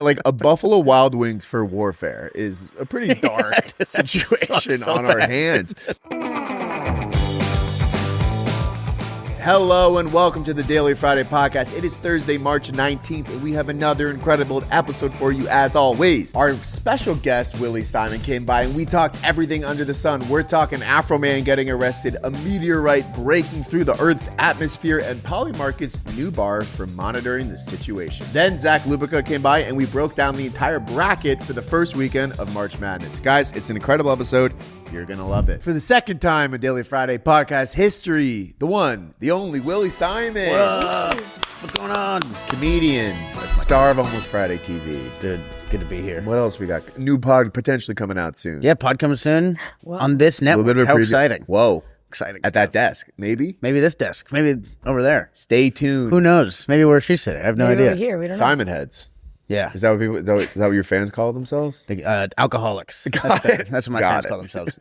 Like a Buffalo Wild Wings for warfare is a pretty dark situation on our hands. Hello and welcome to the Daily Friday Podcast. It is Thursday, March 19th, and we have another incredible episode for you as always. Our special guest, Willie Simon, came by and we talked everything under the sun. We're talking Afroman getting arrested, a meteorite breaking through the Earth's atmosphere, and Polymarket's new bar for monitoring the situation. Then Zach Lupica came by and we broke down the entire bracket for the first weekend of March Madness. Guys, it's an incredible episode. You're going to love it. For the second time in Daily Friday Podcast history, the one, the only Willie Simon. What up? What's going on? Comedian, star of Almost Friday TV. Dude, good to be here. What else we got? New pod potentially coming out soon. Yeah, pod coming soon on this network. A little bit of How preview. exciting. Whoa. Exciting. At that desk, maybe? Maybe this desk. Maybe over there. Stay tuned. Who knows? Maybe where she's sitting. I have no idea. We're here. We don't Simon heads. Yeah. Is that what people? Is that what your fans call themselves? Alcoholics. That's what my fans call themselves.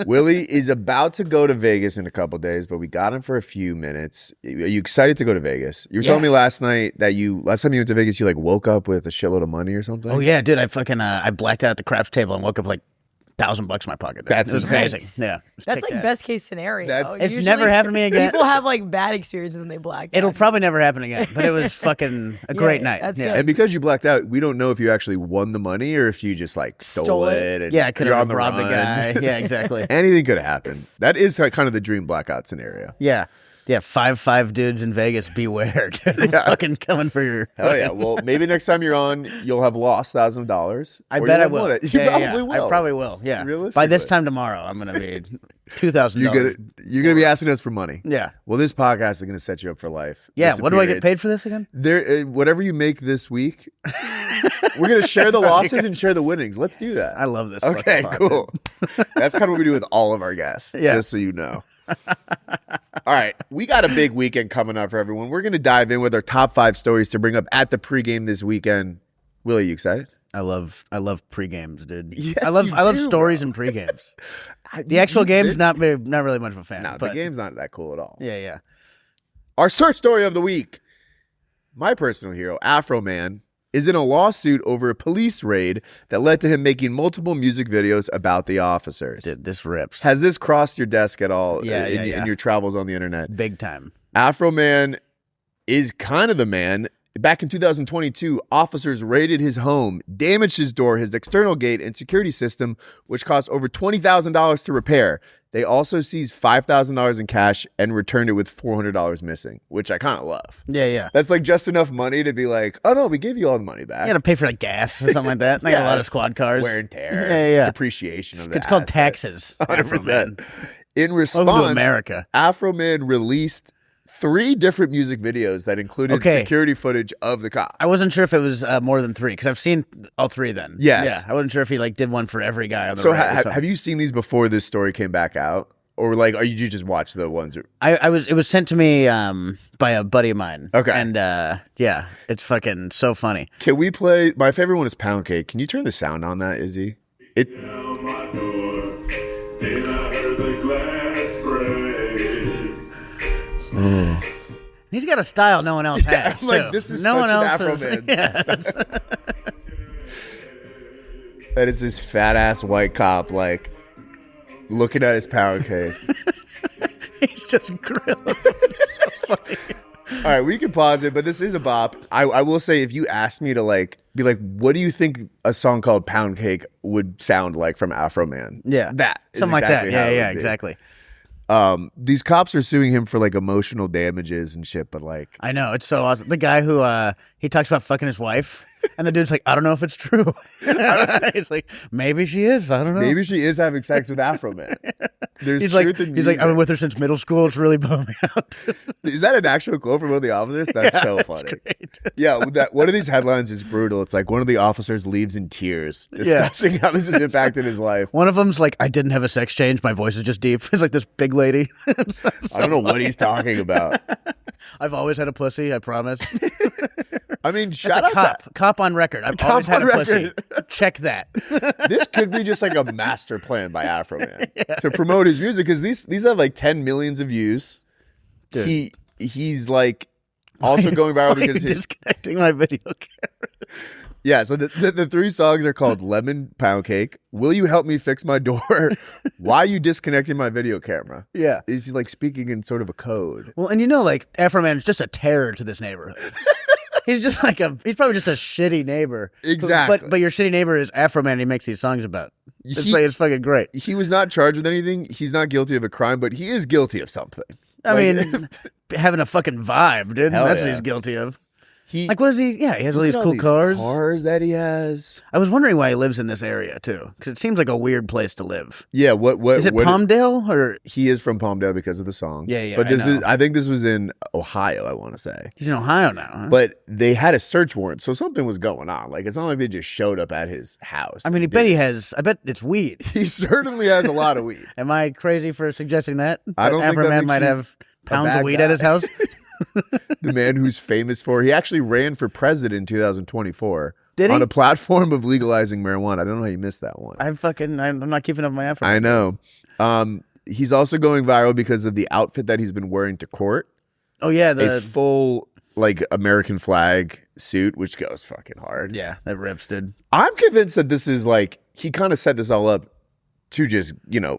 Willie is about to go to Vegas in a couple days, but we got him for a few minutes. Are you excited to go to Vegas? You were telling me last night that last time you went to Vegas, you like woke up with a shitload of money or something. Oh yeah, dude. I blacked out at the craps table and woke up like $1,000 in my pocket. That's it was intense. amazing. Yeah. That's like best case scenario. It's never happened to me again. People have like bad experiences when they black out. It'll probably never happen again, but it was fucking a great night. That's yeah. good. And because you blacked out, we don't know if you actually won the money or if you just like stole it. And Yeah, I could you're have on the robbed a run. guy. Yeah, exactly. Anything could have happened. That is kind of the dream blackout scenario. Yeah. Yeah, 5'5" dudes in Vegas, beware. Dude. I'm fucking coming for your... Hell yeah. Well, maybe next time you're on, you'll have lost $1,000. I bet I will. You probably will. I probably will, yeah. Realistically. By this time tomorrow, I'm going to be $2,000. You're gonna be asking us for money. Yeah. Well, this podcast is going to set you up for life. Yeah, what do I get paid for this again? Whatever you make this week, we're going to share the losses and share the winnings. Let's do that. I love this. Okay, cool. That's kind of what we do with all of our guests, just so you know. All right, we got a big weekend coming up for everyone. We're going to dive in with our top 5 stories to bring up at the pregame this weekend. Willie, you excited? I love pregames, dude. Yes, I love do, stories bro. and pregames. The actual game's not really much of a fan. No, but the game's not that cool at all. Yeah. Our search story of the week. My personal hero, Afroman, is in a lawsuit over a police raid that led to him making multiple music videos about the officers. Dude, this rips. Has this crossed your desk at all in your travels on the internet? Big time. Afroman is kind of the man. Back in 2022, officers raided his home, damaged his door, his external gate, and security system, which cost over $20,000 to repair. They also seized $5,000 in cash and returned it with $400 missing, which I kind of love. Yeah. That's like just enough money to be like, oh no, we gave you all the money back. You got to pay for like gas or something like that. They got a lot of squad cars. Wear and tear. Yeah. Depreciation of that. It's called taxes. 100%. In Welcome response, to America. Afroman released 3 different music videos that included security footage of the cop. I wasn't sure if it was more than 3 because I've seen all 3 then. Yes. Yeah. I wasn't sure if he like did one for every guy on the So raid or have you seen these before this story came back out? Or like, you just watch the ones? It was sent to me by a buddy of mine. Okay. And yeah, it's fucking so funny. Can we play? My favorite one is Pound Cake. Can you turn the sound on that, Izzy? He's got a style no one else has. I'm like, too. this is no such one an else Afroman. Yes. That is this fat ass white cop like looking at his pound cake. He's just grilling. So funny. All right, we can pause it, but this is a bop. I will say, if you asked me to like be like, what do you think a song called Pound Cake would sound like from Afroman? Yeah, that is something exactly like that. how it Yeah, would be. exactly. These cops are suing him for like emotional damages and shit, but like, I know, it's so awesome. The guy who he talks about fucking his wife, and the dude's like, I don't know if it's true. He's like, maybe she is. I don't know. maybe she is having sex with Afroman. There's He's truth like, in he's like, music. I've been with her since middle school. It's really bummed me out. Is that an actual quote from one of the officers? That's so funny. Great. Yeah, one of these headlines is brutal. It's like one of the officers leaves in tears, discussing how this has impacted his life. One of them's like, I didn't have a sex change. My voice is just deep. It's like this big lady. I don't know what he's talking about. I've always had a pussy. I promise. I mean, That's shout a out cop. Cop on record. I've Cop always had on a pussy. record. Check that. This could be just like a master plan by Afroman to promote his music, because these have like 10 millions of views. Dude. He's like Also going viral Why are you because disconnecting my video camera. Yeah, so the 3 songs are called Lemon Pound Cake, Will You Help Me Fix My Door, Why Are You Disconnecting My Video Camera? Yeah. He's like speaking in sort of a code. Well, and like Afroman is just a terror to this neighborhood. He's just like he's probably just a shitty neighbor. Exactly. But your shitty neighbor is Afroman and he makes these songs about. It's fucking great. He was not charged with anything. He's not guilty of a crime, but he is guilty of something. I mean, having a fucking vibe, dude. That's what he's guilty of. What is he? Yeah, he has all these cool cars. Cars that he has. I was wondering why he lives in this area too, because it seems like a weird place to live. Yeah, what is it? Palmdale or he is from Palmdale because of the song. Yeah. But I think this was in Ohio. I want to say he's in Ohio now. Huh? But they had a search warrant, so something was going on. Like it's not like they just showed up at his house. I mean, I bet it's weed. He certainly has a lot of weed. Am I crazy for suggesting that? I don't think Afroman might have pounds of weed guy. at his house. The man who's famous he actually ran for president in 2024. Did he? On a platform of legalizing marijuana. I don't know how you missed that one. I'm not keeping up my effort. I know. He's also going viral because of the outfit that he's been wearing to court. Oh yeah, a full like American flag suit, which goes fucking hard. Yeah, that rips, dude. I'm convinced that this is like he kind of set this all up to just,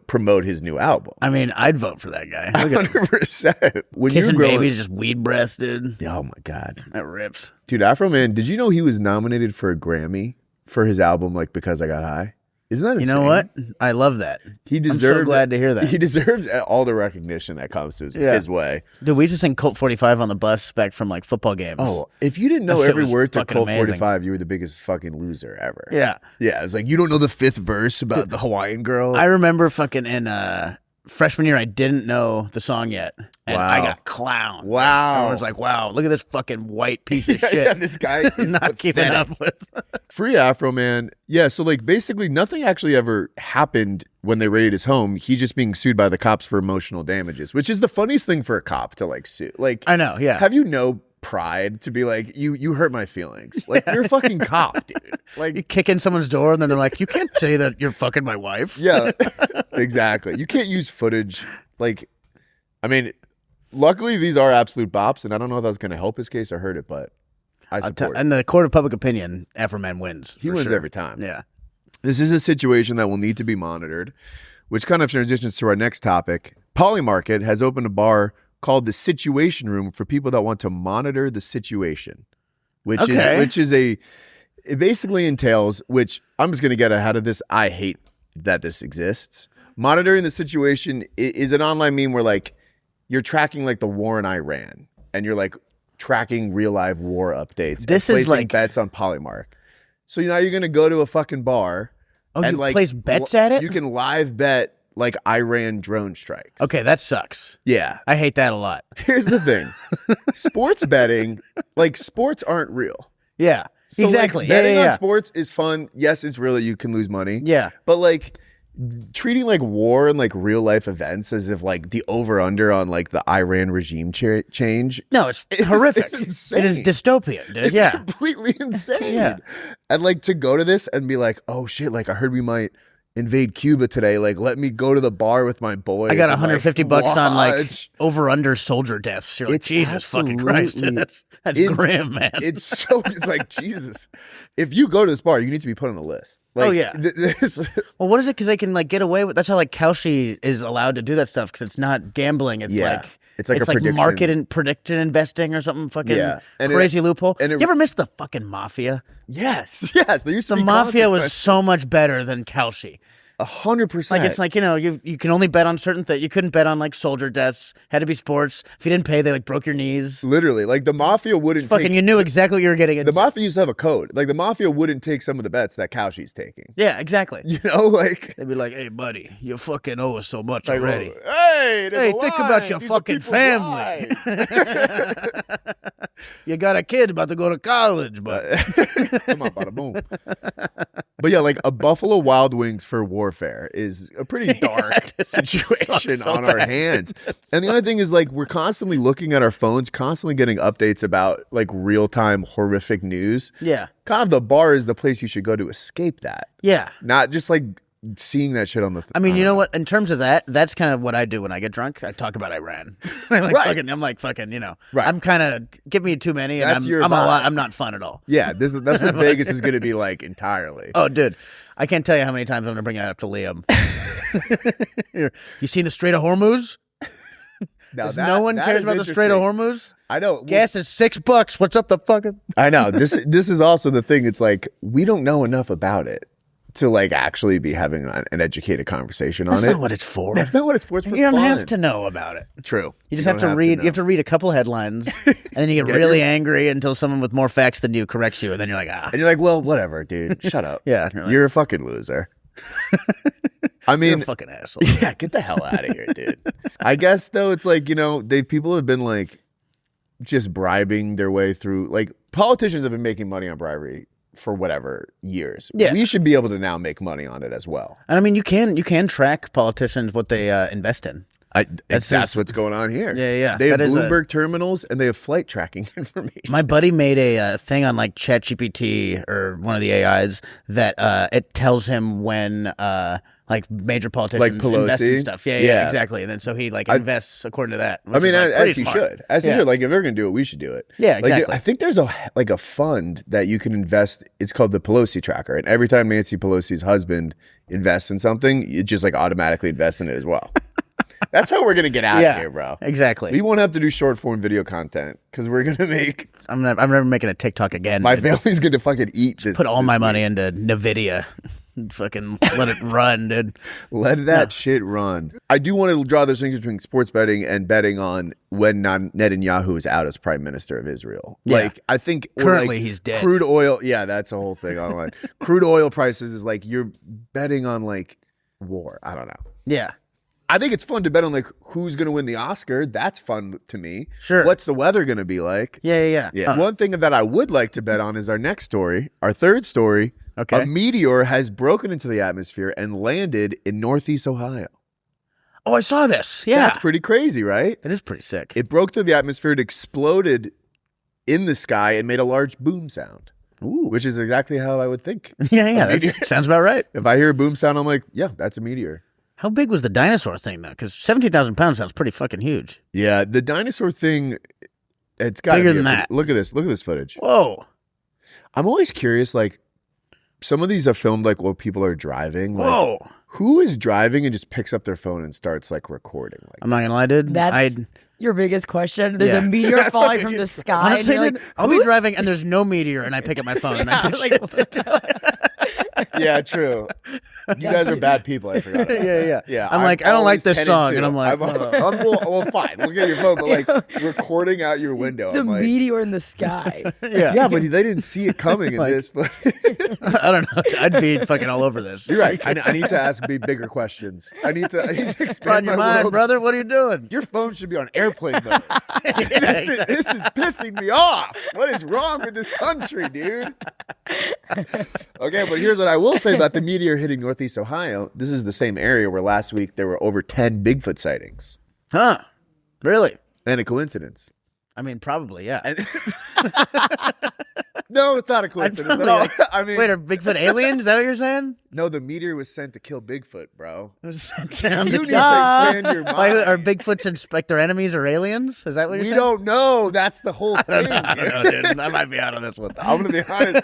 promote his new album. I mean, I'd vote for that guy. 100%. When Kissing babies, just weed breasts, dude. Oh, my God. That rips. Dude, Afroman, did you know he was nominated for a Grammy for his album, like, Because I Got High? Isn't that insane? You know what? I love that. I'm so glad to hear that. He deserved all the recognition that comes to his way. Dude, we used to sing Colt 45 on the bus back from like football games. Oh, if you didn't know every word to Colt amazing. 45, you were the biggest fucking loser ever. Yeah. Yeah, it's like, you don't know the 5th verse about the Hawaiian girl? I remember fucking in freshman year, I didn't know the song yet. And I got clowned. Wow. Everyone's like, wow, look at this fucking white piece of shit. Yeah, this guy is not keeping up with. Free Afroman. Yeah, so like basically nothing actually ever happened when they raided his home. He's just being sued by the cops for emotional damages, which is the funniest thing for a cop to like sue. Like, I know, yeah. Have you no pride to be like, you hurt my feelings? Like, you're a fucking cop, dude. Like, you kick in someone's door and then they're like, you can't say that you're fucking my wife. Yeah, exactly. You can't use footage. Like, I mean, luckily these are absolute bops, and I don't know if that's going to help his case or hurt it, but I support it. In the court of public opinion, Afroman wins. He wins every time. Yeah. This is a situation that will need to be monitored, which kind of transitions to our next topic. Polymarket has opened a bar called the Situation Room for people that want to monitor the situation, which it basically entails, which I'm just going to get ahead of this. I hate that this exists. Monitoring the situation is an online meme where like you're tracking like the war in Iran and you're like tracking real live war updates. This and is placing like bets on Polymarket. So now you're going to go to a fucking bar. Oh, and you like place bets at it? You can live bet like Iran drone strikes. Okay, that sucks. Yeah. I hate that a lot. Here's the thing. Sports betting, like sports aren't real. Yeah, So exactly. Like, betting on sports is fun. Yes, it's real that you can lose money. Yeah. But like treating like war and like real life events as if like the over under on like the Iran regime change. No, it's horrific. It's insane. It is dystopian, dude. It's yeah. completely insane. Yeah. And like to go to this and be like, oh shit, like I heard we might invade Cuba today. Like, let me go to the bar with my boys. I got 150 bucks on like watch. over under soldier deaths. You're like, It's Jesus fucking Christ. absolutely- That's it's- grim, man. It's like, Jesus. If you go to this bar, you need to be put on a list. Like, Oh, yeah. Well, what is it? Because they can like get away with. That's how like Kalshi is allowed to do that stuff because it's not gambling. It's Yeah. like It's like a prediction. market and prediction investing or something fucking And crazy loophole. and You ever miss the fucking mafia? Yes. There used to The be mafia was consequences. so much better than Kalshi. 100%. Like it's like, you know, you can only bet on certain things. You couldn't bet on like soldier deaths. Had to be sports. If you didn't pay, they like broke your knees. Literally, like the mafia wouldn't Fucking, take, you knew exactly what you were getting into. the mafia used to have a code. Like the mafia wouldn't take some of the bets that Kaushi's taking. Yeah, exactly. You know, like They'd be like, "Hey, buddy, you fucking owe us so much like, already. Hey, Hey, think about your fucking family. You got a kid about to go to college, but Come on, bada boom. But yeah, like a Buffalo Wild Wings for warfare is a pretty dark situation so on our bad. hands. And the other thing is like we're constantly looking at our phones, constantly getting updates about like real-time horrific news. yeah, Kind of the bar is the place you should go to escape that. yeah. Not just like seeing that shit on the. I mean, you know what? In terms of that, that's kind of what I do when I get drunk. I talk about Iran. I'm like fucking, right. I'm kind of give me too many, and I'm not fun at all. Yeah, that's what Vegas is going to be like entirely. Oh, dude, I can't tell you how many times I'm going to bring it up to Liam. You seen the Strait of Hormuz? No one cares about the Strait of Hormuz. I know. Gas is $6. What's up the fucking? I know. This is also the thing. It's like we don't know enough about it to like actually be having an educated conversation on it. That's not what it's for. That's not what it's for. It's for You don't fun. have to know about it. True. You just have to read. You have to read a couple headlines, and then you get really angry until someone with more facts than you corrects you, and then you're like, And you're like, well, whatever, dude. Shut up. Yeah. You're a fucking loser. I mean, you're a fucking asshole. Yeah, get the hell out of here, dude. I guess though, it's like people have been like just bribing their way through. Like politicians have been making money on bribery for whatever years. Yeah. We should be able to now make money on it as well. And I mean, you can track politicians what they invest in. That's what's going on here. Yeah. They have Bloomberg terminals and they have flight tracking information. My buddy made a thing on like ChatGPT or one of the AIs that it tells him when like major politicians invest in stuff. Yeah, exactly. And then so he like invests according to that. I mean, as he should. As he should. Like if they're gonna do it, we should do it. Yeah, exactly. Like, I think there's a fund that you can invest. It's called the Pelosi Tracker, and every time Nancy Pelosi's husband invests in something, it just like automatically invests in it as well. That's how we're gonna get out of here, bro. Exactly. We won't have to do short form video content because we're gonna make. I'm never making a TikTok again. My family's gonna fucking eat. Put all my money into Nvidia. Fucking let it run, dude. Let that shit run. I do want to draw the distinction between sports betting and betting on when Netanyahu is out as prime minister of Israel. Yeah. Like I think currently he's dead. Crude oil. Yeah, that's a whole thing online. Crude oil prices is like you're betting on like war. I don't know. Yeah. I think it's fun to bet on like who's going to win the Oscar. That's fun to me. Sure. What's the weather going to be like? Yeah. One thing that I would like to bet on is our next story, our third story. Okay. A meteor has broken into the atmosphere and landed in Northeast Ohio. Oh, I saw this. Yeah. That's pretty crazy, right? It is pretty sick. It broke through the atmosphere. It exploded in the sky and made a large boom sound. Ooh. Which is exactly how I would think. Yeah. That sounds about right. If I hear a boom sound, I'm like, yeah, that's a meteor. How big was the dinosaur thing, though? Because 17,000 pounds sounds pretty fucking huge. Yeah, the dinosaur thing, it's got bigger than that. Look at this. Look at this footage. Whoa. I'm always curious, like, some of these are filmed, like, while people are driving. Like, whoa. Who is driving and just picks up their phone and starts, like, recording? Like, I'm not going to lie, dude. That's your biggest question. There's a meteor falling from the sky. Honestly, and dude, I'll be driving and there's no meteor and I pick up my phone and I do shit. Yeah, true. You guys are bad people. I forgot about that. Yeah. I'm like, I don't like this song. And I'm like, well, fine. Look at your phone, but like recording out your window. It's a meteor in the sky. Yeah, but they didn't see it coming in this. But I don't know. I'd be fucking all over this. You're right. I need to ask bigger questions. I need to expand your my mind, world. brother. What are you doing? Your phone should be on airplane mode. This is pissing me off. What is wrong with this country, dude? Okay, but here's what I will say about the meteor hitting Northeast Ohio. This is the same area where last week there were over 10 Bigfoot sightings. Huh? Really? And a coincidence. I mean, probably, yeah. No, it's not a coincidence at all. I mean, wait, are Bigfoot aliens? Is that what you're saying? No, the meteor was sent to kill Bigfoot, bro. You need to expand your mind. Are Bigfoots like their enemies or aliens? Is that what you're saying? We don't know. That's the whole thing. I don't know, dude. I might be out on this one. I'm going to be honest.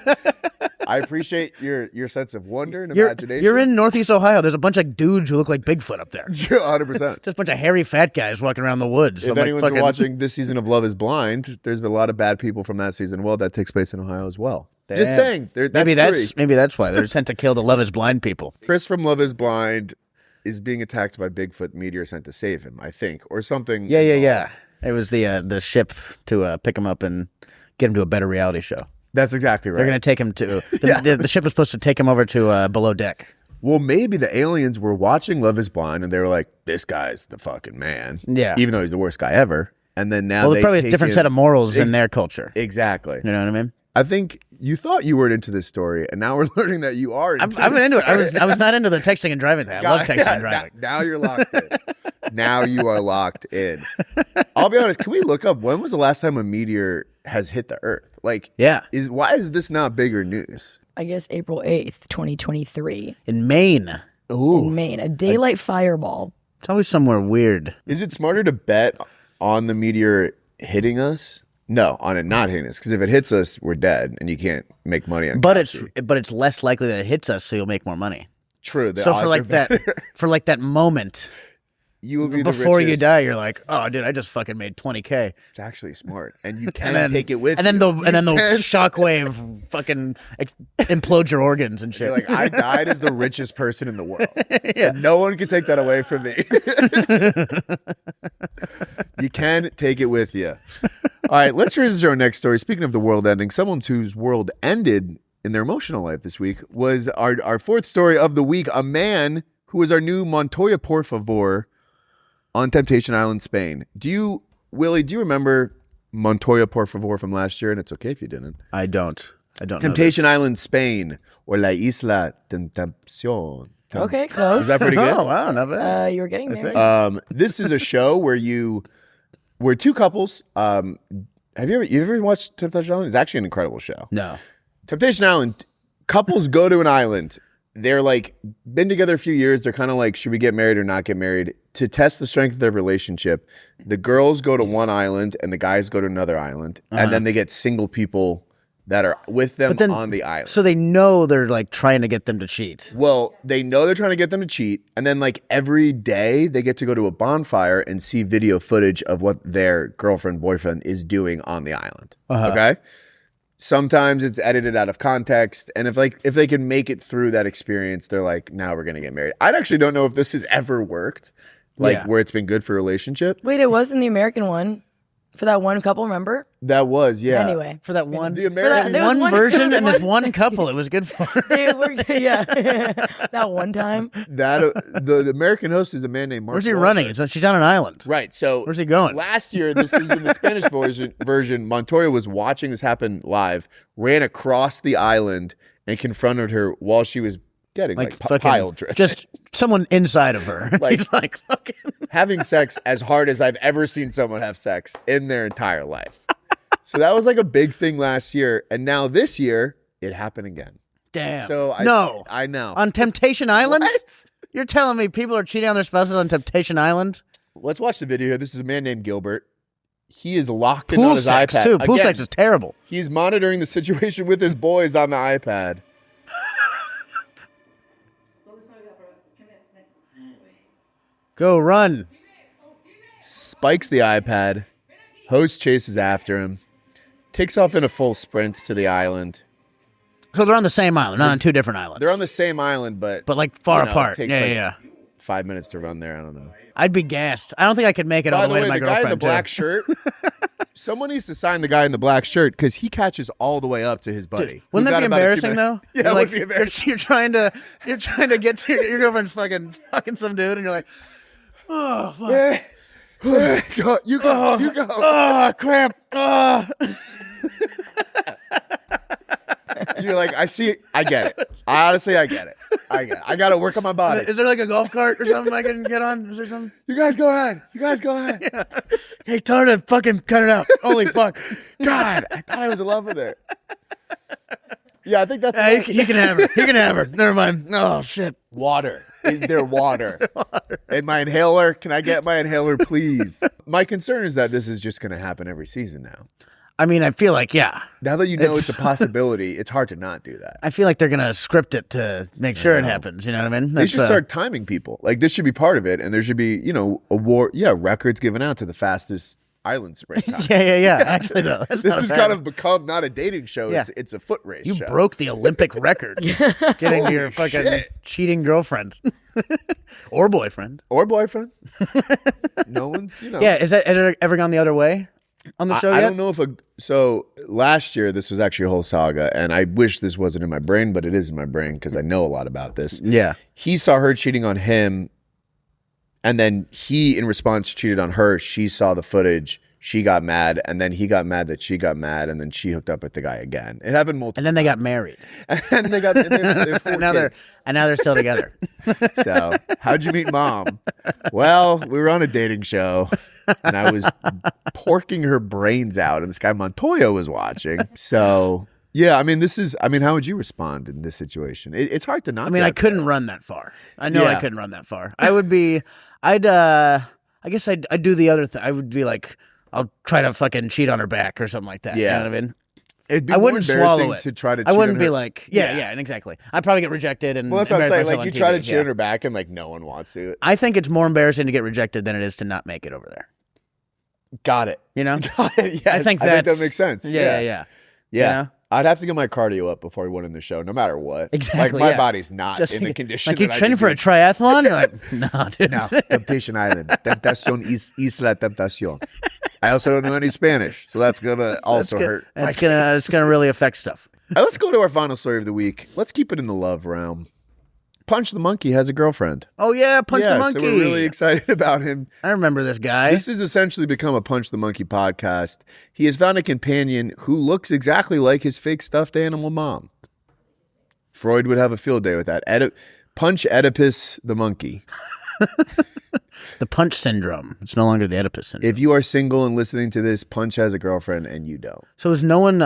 I appreciate your sense of wonder and imagination. You're in Northeast Ohio. There's a bunch of dudes who look like Bigfoot up there. 100%. Just a bunch of hairy fat guys walking around the woods. If anyone's been watching this season of Love is Blind, there's been a lot of bad people from that season. Well, that takes place in Ohio as well. Damn. Just saying. Maybe that's why they're sent to kill the Love is Blind people. Chris from Love is Blind is being attacked by Bigfoot. Meteor sent to save him, I think, or something. Yeah. It was the ship to pick him up and get him to a better reality show. That's exactly right. They're going to take him to the ship was supposed to take him over to below deck. Well, maybe the aliens were watching Love is Blind and they were like, "This guy's the fucking man." Yeah, even though he's the worst guy ever. And then now, there's probably a different set of morals in their culture. Exactly. You know what I mean? I think you thought you weren't into this story, and now we're learning that you are. I've been into it. I was not into the texting and driving thing. I love texting and driving. Now you're locked in. Now you are locked in. I'll be honest. Can we look up when was the last time a meteor has hit the Earth? Like, why is this not bigger news? I guess April 8th, 2023. In Maine. in Maine. A daylight fireball. It's always somewhere weird. Is it smarter to bet on the meteor hitting us? No, on it not hitting us. Because if it hits us, we're dead, and you can't make money on it. But it's less likely that it hits us, so you'll make more money. True. So for that moment, you will be before the you die, you're like, oh, dude, I just fucking made $20K. It's actually smart, and you can take it with. And then the shockwave fucking implodes your organs and shit. You're like, I died as the richest person in the world. Yeah, and no one can take that away from me. You can take it with you. All right, let's transition to our next story. Speaking of the world ending, someone whose world ended in their emotional life this week was our fourth story of the week. A man who is our new Montoya por favor on Temptation Island, Spain. Willie, do you remember Montoya por favor from last year? And it's okay if you didn't. I don't. Temptation Island, Spain, or La Isla Tentacion. Okay, close. Is that pretty good? Oh, wow, not bad. You were getting there. This is a show where two couples. Have you ever watched Temptation Island? It's actually an incredible show. No. Temptation Island, couples go to an island. They're like been together a few years. They're kind of like, should we get married or not get married? To test the strength of their relationship, the girls go to one island and the guys go to another island, and then they get single people that are with them on the island. So they know they're like trying to get them to cheat. Well, they know they're trying to get them to cheat, and then like every day they get to go to a bonfire and see video footage of what their girlfriend, boyfriend is doing on the island. Okay? Sometimes it's edited out of context, and if they can make it through that experience, they're like, now we're gonna get married. I actually don't know if this has ever worked, where it's been good for a relationship. Wait, it was in the American one for that one couple, remember? That was, yeah. Anyway, for that one, the American one version, and there's one couple. It was good for. Yeah, that one time. The American host is a man named Mark. Where's he running? She's on an island. Right. So where's he going? Last year, this is in the Spanish version. Montoya was watching this happen live, ran across the island, and confronted her while she was getting pile driven. Just someone inside of her. He's like fucking having sex as hard as I've ever seen someone have sex in their entire life. So that was like a big thing last year, and now this year it happened again. Damn. So I know. On Temptation Island? What? You're telling me people are cheating on their spouses on Temptation Island? Let's watch the video here. This is a man named Gilbert. He is locked in on his iPad. Too. Pool sex is terrible. He's monitoring the situation with his boys on the iPad. Go run. Spikes the iPad. Host chases after him. Takes off in a full sprint to the island. So they're on the same island, not on two different islands. They're on the same island, but like far apart. It takes 5 minutes to run there. I don't know. I'd be gassed. I don't think I could make it all the way to my girlfriend. By the way, the guy in the black shirt, someone needs to sign the guy in the black shirt because he catches all the way up to his buddy. Dude, wouldn't that be embarrassing though? Yeah, like, be embarrassing. You're trying to get to your girlfriend's fucking some dude, and you're like, oh fuck. You go. Oh crap. You're like, I get it. Honestly, I get it. I got to work on my body. Is there like a golf cart or something I can get on? Is there something? You guys go ahead. Yeah. Hey, tell her to fucking cut it out. Holy fuck. God, I thought I was in love with her. Yeah, I think that's you can have her. You can have her. Never mind. Oh, shit. Water. Is there water? And my inhaler? Can I get my inhaler, please? My concern is that this is just going to happen every season now. I mean, I feel like, yeah. Now that you know it's a possibility, it's hard to not do that. I feel like they're going to script it to make sure it happens. You know what I mean? They should start timing people. Like, this should be part of it. And there should be, records given out to the fastest island sprint time. Yeah. Actually, though. This has kind of become not a dating show. Yeah. It's a foot race show. You broke the Olympic record getting your fucking cheating girlfriend. Or boyfriend. No one's, Yeah, has that ever gone the other way? On the show yet? I don't know so last year this was actually a whole saga, and I wish this wasn't in my brain, but it is in my brain because I know a lot about this. Yeah. He saw her cheating on him, and then he, in response, cheated on her. She saw the footage. She got mad, and then he got mad that she got mad, and then she hooked up with the guy again. It happened multiple times. And then they got married. And they got and now they're still together. So, how'd you meet Mom? Well, we were on a dating show, and I was porking her brains out, and this guy Montoya was watching. So, Yeah, I mean, how would you respond in this situation? It's hard to not. I mean, I couldn't run that far. I know I couldn't run that far. I guess I'd do the other thing. I would be like, I'll try to fucking cheat on her back or something like that. Yeah. You know what I mean? It'd be I wouldn't swallow it. To try to cheat I wouldn't on be her. like, yeah, exactly. I'd probably get rejected. And well, that's what I'm saying. Like, you try to cheat on her. her back and, like, no one wants to. I think it's more embarrassing to get rejected than it is to not make it over there. Got it. You know? Got it. Yeah, I think that makes sense. Yeah. Yeah. You know? I'd have to get my cardio up before we went in the show, no matter what. Exactly. Like, my body's not in the condition. Like, you're training for a triathlon? You're like, no, dude. No, Temptation Island. Tentación Isla Tentación. I also don't know any Spanish, so that's gonna also hurt. It's gonna really affect stuff. Let's go to our final story of the week. Let's keep it in the love realm. Punch the Monkey has a girlfriend. Oh yeah, Punch the Monkey. So we're really excited about him. I remember this guy. This has essentially become a Punch the Monkey podcast. He has found a companion who looks exactly like his fake stuffed animal mom. Freud would have a field day with that. Punch Oedipus the Monkey. The Punch syndrome. It's no longer the Oedipus syndrome. If you are single and listening to this, Punch has a girlfriend and you don't. So is no one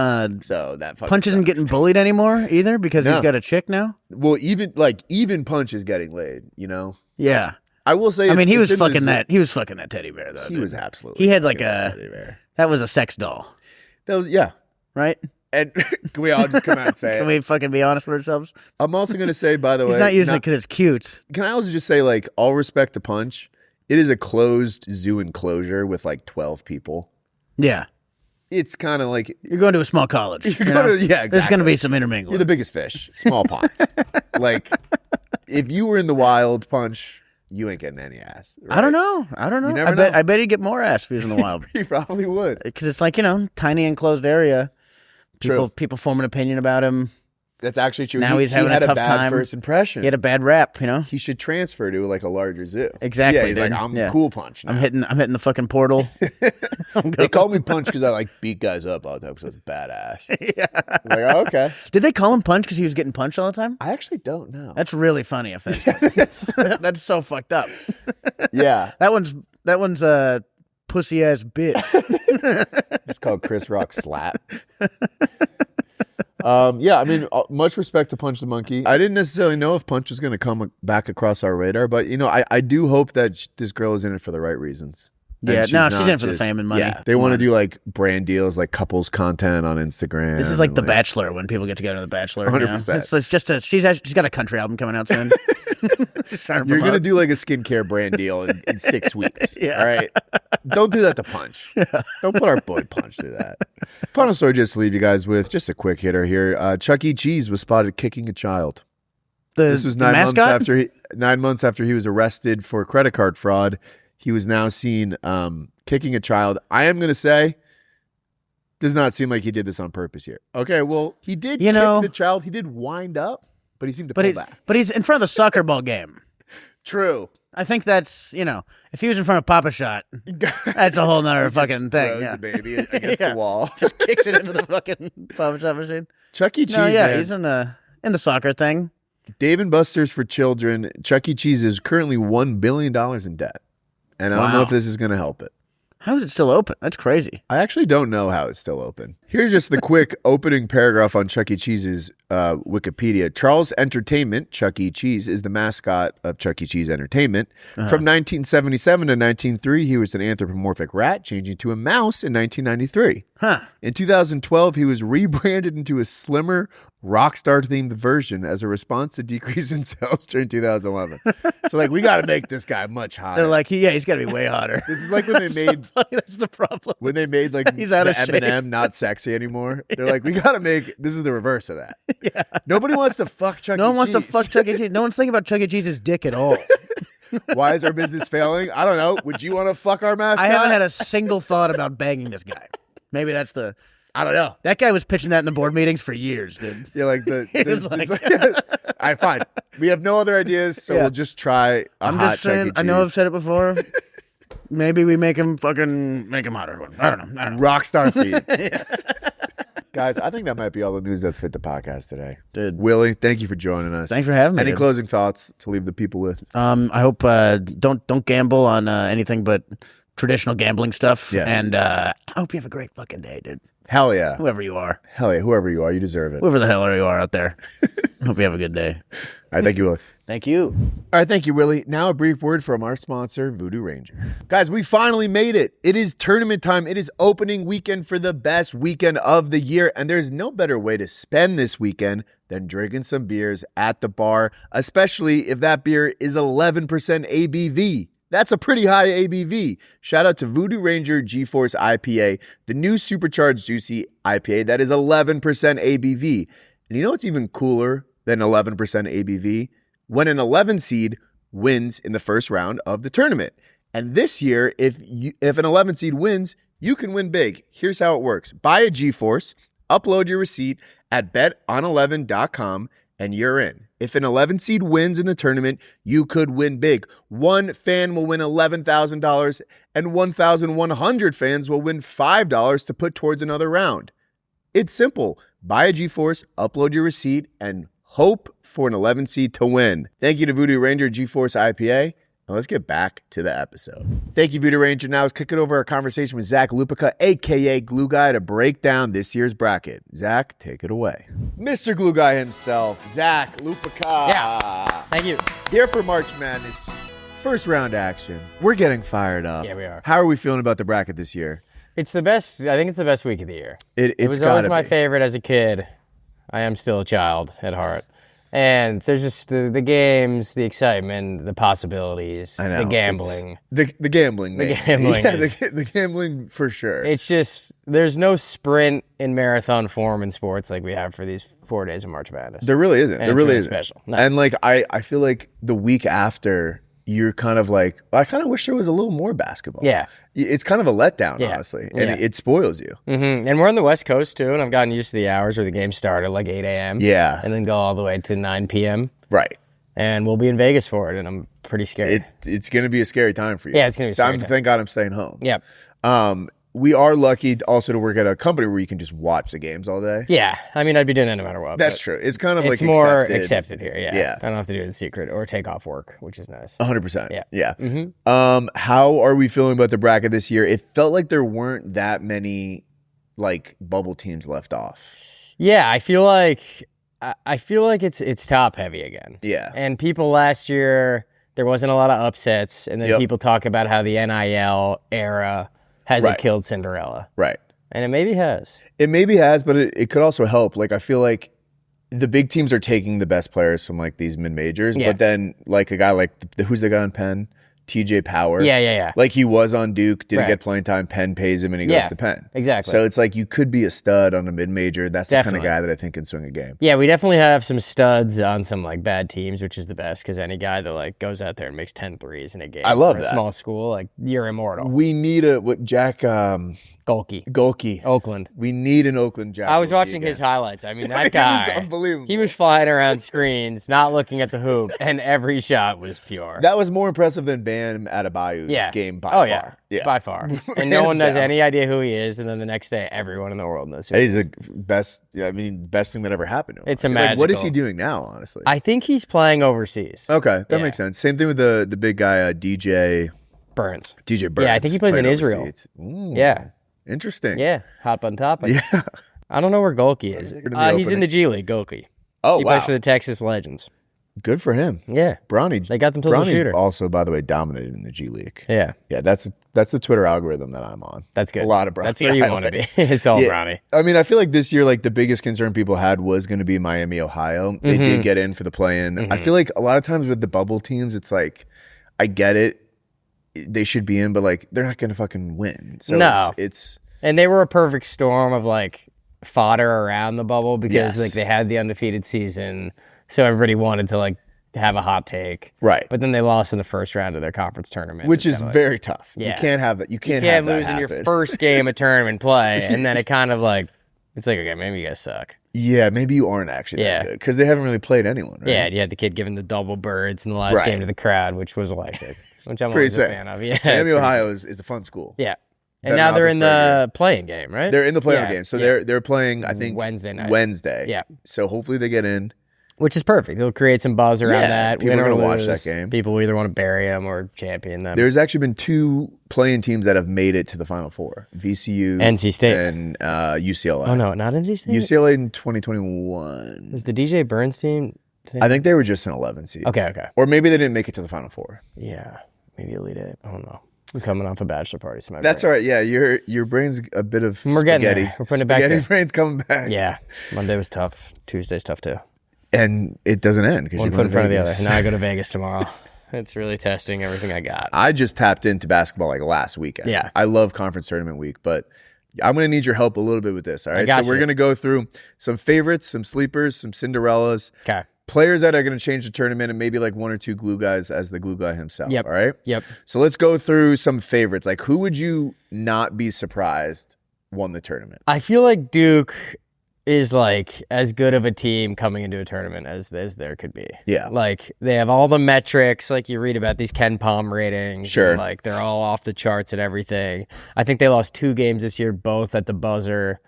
so that Punch isn't getting bullied anymore either because he's got a chick now? Well, even Punch is getting laid, you know? Yeah. I will say I mean, he was fucking that teddy bear though. He was absolutely. He had like a teddy bear. That was a sex doll. That was right? And can we all just come out and say Can we fucking be honest with ourselves? I'm also going to say, by the way, he's not using it because it's cute. Can I also just say, like, all respect to Punch, it is a closed zoo enclosure with like 12 people. Yeah. It's kind of like you're going to a small college. Yeah, exactly. There's going to be some intermingling. You're the biggest fish, small pond. Like, if you were in the wild, Punch, you ain't getting any ass. Right? I don't know. You never know. I bet he'd get more ass if he was in the wild. He probably would. Because it's like, tiny enclosed area. People form an opinion about him. That's actually true. Now he's having a tough bad time. First impression. He had a bad rap, He should transfer to like a larger zoo. Exactly. Yeah, he's like, I'm cool Punch now. I'm hitting the fucking portal. They call me Punch because I like beat guys up all the time because I'm badass. Yeah. I'm like, oh, okay. Did they call him Punch because he was getting punched all the time? I actually don't know. That's really funny. If that's that's so fucked up. Yeah. That one's a pussy ass bitch. It's called Chris Rock Slap. Yeah, I mean, much respect to Punch the Monkey. I didn't necessarily know if Punch was going to come back across our radar, but I do hope that this girl is in it for the right reasons. Yeah, she's in it for the fame and money. Yeah, they want to do like brand deals, like couples content on Instagram. This is like The Bachelor when people get together in The Bachelor. 100%. It's just she's got a country album coming out soon. You're going to do like a skincare brand deal in 6 weeks. Yeah. All right. Don't do that to Punch. Yeah. Don't put our boy Punch through that. Final story just to leave you guys with, just a quick hitter here. Chuck E. Cheese was spotted kicking a child. This was 9 months after he was arrested for credit card fraud. He was now seen kicking a child. I am going to say, does not seem like he did this on purpose here. Okay, well, he did kick the child. He did wind up, but he seemed to pull back. But he's in front of the soccer ball game. True. I think that's, if he was in front of Papa Shot, that's a whole nother fucking thing. Throws the baby against the wall. Just kicks it into the fucking Papa Shot machine. Chuck E. Cheese, man. He's in the soccer thing. Dave & Buster's for children. Chuck E. Cheese is currently $1 billion in debt. And I don't know if this is going to help it. How is it still open? That's crazy. I actually don't know how it's still open. Here's just the quick opening paragraph on Chuck E. Cheese's Wikipedia. Charles Entertainment, Chuck E. Cheese, is the mascot of Chuck E. Cheese Entertainment. From 1977 to 1903, he was an anthropomorphic rat, changing to a mouse in 1993. In 2012, he was rebranded into a slimmer, Rockstar-themed version as a response to decrease in sales during 2011. So, we got to make this guy much hotter. They're like, he's got to be way hotter. This is like when they made... So that's the problem. When they made, he's out of shape. Eminem not sexy anymore. They're like, we got to make... This is the reverse of that. Yeah. Nobody wants to fuck Chuck E. Cheese. No one wants to fuck Chuck E. Cheese. No one's thinking about Chuck E. Cheese's dick at all. Why is our business failing? I don't know. Would you want to fuck our mascot? I haven't had a single thought about banging this guy. Maybe that's the... I don't know. That guy was pitching that in the board meetings for years, dude. Yeah, like all right, fine. We have no other ideas, so we'll just try I'm just saying, Chuck E. Cheese. I know I've said it before. Maybe we make him hotter. I don't know. Rockstar feed. Guys, I think that might be all the news that's fit the podcast today. Dude. Willie, thank you for joining us. Thanks for having me. Any closing thoughts to leave the people with? I hope don't gamble on anything but traditional gambling stuff. Yeah. And I hope you have a great fucking day, dude. Hell yeah. Whoever you are. Hell yeah. Whoever you are, you deserve it. Whoever the hell you are out there. Hope you have a good day. All right, thank you, Willie. Thank you. All right, thank you, Willie. Now a brief word from our sponsor, Voodoo Ranger. Guys, we finally made it. It is tournament time. It is opening weekend for the best weekend of the year, and there's no better way to spend this weekend than drinking some beers at the bar, especially if that beer is 11% ABV. That's a pretty high ABV. Shout out to Voodoo Ranger G-Force IPA, the new supercharged juicy IPA that is 11% ABV. And you know what's even cooler than 11% ABV? When an 11 seed wins in the first round of the tournament. And this year, if an 11 seed wins, you can win big. Here's how it works. Buy a G-Force, upload your receipt at beton11.com, and you're in. If an 11 seed wins in the tournament, you could win big. One fan will win $11,000, and 1,100 fans will win $5 to put towards another round. It's simple. Buy a G-Force, upload your receipt, and hope for an 11 seed to win. Thank you to Voodoo Ranger G-Force IPA. Now let's get back to the episode. Thank you, Voodoo Ranger. Now let's kick it over a conversation with Zach Lupica, a.k.a. Glue Guy, to break down this year's bracket. Zach, take it away. Mr. Glue Guy himself, Zach Lupica. Yeah, thank you. Here for March Madness. First round action. We're getting fired up. Yeah, we are. How are we feeling about the bracket this year? It's the best. I think it's the best week of the year. It was always my favorite as a kid. I am still a child at heart. And there's just the games, the excitement, the possibilities, the gambling. The gambling, The gambling. Yeah, the gambling for sure. It's just, there's no sprint in marathon form in sports like we have for these 4 days of March Madness. There really isn't. And there really isn't. Special. No. And like, I feel like the week after, you're kind of like, I kind of wish there was a little more basketball. Yeah. It's kind of a letdown, honestly. And it spoils you. Mm-hmm. And we're on the West Coast, too, and I've gotten used to the hours where the game started, like 8 a.m. Yeah. And then go all the way to 9 p.m. Right. And we'll be in Vegas for it, and I'm pretty scared. It's going to be a scary time for you. Yeah, it's going to be scary. Thank God I'm staying home. Yep. We are lucky also to work at a company where you can just watch the games all day. Yeah. I mean, I'd be doing that no matter what. That's true. It's kind of like more accepted here, Yeah. I don't have to do it in secret or take off work, which is nice. 100%. Yeah. Mm-hmm. How are we feeling about the bracket this year? It felt like there weren't that many like bubble teams left off. Yeah, I feel like it's top heavy again. Yeah. And people last year, there wasn't a lot of upsets, and then people talk about how the NIL era hasn't killed Cinderella. Right. And it maybe has. It maybe has, but it could also help. Like, I feel like the big teams are taking the best players from like these mid-majors, but then like a guy like, who's the guy on Penn? TJ Power. Yeah. Like he was on Duke, didn't get playing time. Penn pays him and he goes to Penn. Exactly. So it's like you could be a stud on a mid-major. That's the kind of guy that I think can swing a game. Yeah, we definitely have some studs on some like bad teams, which is the best because any guy that like goes out there and makes 10 threes in a game. I love for that. A small school, like you're immortal. We need Jack Golke. Oakland. We need an Oakland Jack. I was watching his highlights. I mean, that guy. He was unbelievable. He was flying around screens, not looking at the hoop, and every shot was pure. That was more impressive than Bam Adebayo's game by far. Yeah, by far. And no one has any idea who he is, and then the next day, everyone in the world knows who he is. He's the best. Best thing that ever happened to him. It's a magical. Like, what is he doing now? Honestly, I think he's playing overseas. Okay, that makes sense. Same thing with the big guy, DJ Burns. Yeah, I think he plays in Israel. Yeah. Interesting. Yeah, hot button topic. Yeah. I don't know where Golke is. He's in the G League, Golke. Oh, he plays for the Texas Legends. Good for him. Yeah. Brownie. They got them to the shooter. Also, by the way, dominated in the G League. Yeah. Yeah, that's the Twitter algorithm that I'm on. That's good. A lot of Brownie. That's where you want to be. It's all Brownie. I mean, I feel like this year, like the biggest concern people had was going to be Miami, Ohio. They did get in for the play-in. I feel like a lot of times with the bubble teams, it's like, I get it. They should be in, but like they're not going to fucking win. So no. It's and they were a perfect storm of like fodder around the bubble because like they had the undefeated season, so everybody wanted to like have a hot take, right? But then they lost in the first round of their conference tournament, which is very tough. Yeah. You can't have that. You can't lose in your first game of tournament play, and then it kind of like it's like okay, maybe you guys suck. Yeah, maybe you aren't actually that good because they haven't really played anyone. Right? Yeah, you had the kid giving the double birds in the last game to the crowd, which was electric. Which I'm always a fan of. Yeah, Miami, Ohio is a fun school. Yeah, and now they're in the playing game, right? They're in the playing game, so they're playing. I think Wednesday night. Wednesday. Yeah. So hopefully they get in. Which is perfect. It'll create some buzz around that. People are going to watch that game. People will either want to bury them or champion them. There's actually been 2 playing teams that have made it to the Final Four. VCU, NC State, and UCLA. Oh, no, not NC State? UCLA in 2021. Was the DJ Burns team? I think they were just an 11 seed. Okay. Or maybe they didn't make it to the Final Four. Yeah, maybe Elite Eight. I don't know. I'm coming off a bachelor party. So that's all right. Yeah, your brain's a bit of We're spaghetti. Getting there. We're putting it back Spaghetti there. brain's coming back. Yeah, Monday was tough. Tuesday's tough too. And it doesn't end. One foot in front of the other. Now I go to Vegas tomorrow. It's really testing everything I got. I just tapped into basketball like last weekend. Yeah. I love conference tournament week, but I'm going to need your help a little bit with this. All right. So we're going to go through some favorites, some sleepers, some Cinderellas. Okay. Players that are going to change the tournament, and maybe like 1 or 2 glue guys as the glue guy himself. Yep. All right? Yep. So let's go through some favorites. Like, who would you not be surprised won the tournament? I feel like Duke is like as good of a team coming into a tournament as there could be. Yeah. Like they have all the metrics, like you read about these Ken Palm ratings. Sure. Like they're all off the charts and everything. I think they lost 2 games this year, both at the buzzer.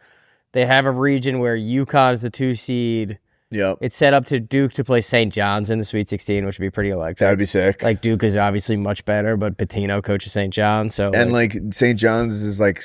They have a region where UConn's the 2 seed. Yep. It's set up to Duke to play St. John's in the Sweet 16, which would be pretty electric. That would be sick. Like Duke is obviously much better, but Pitino coaches St. John's. So and like St. John's is like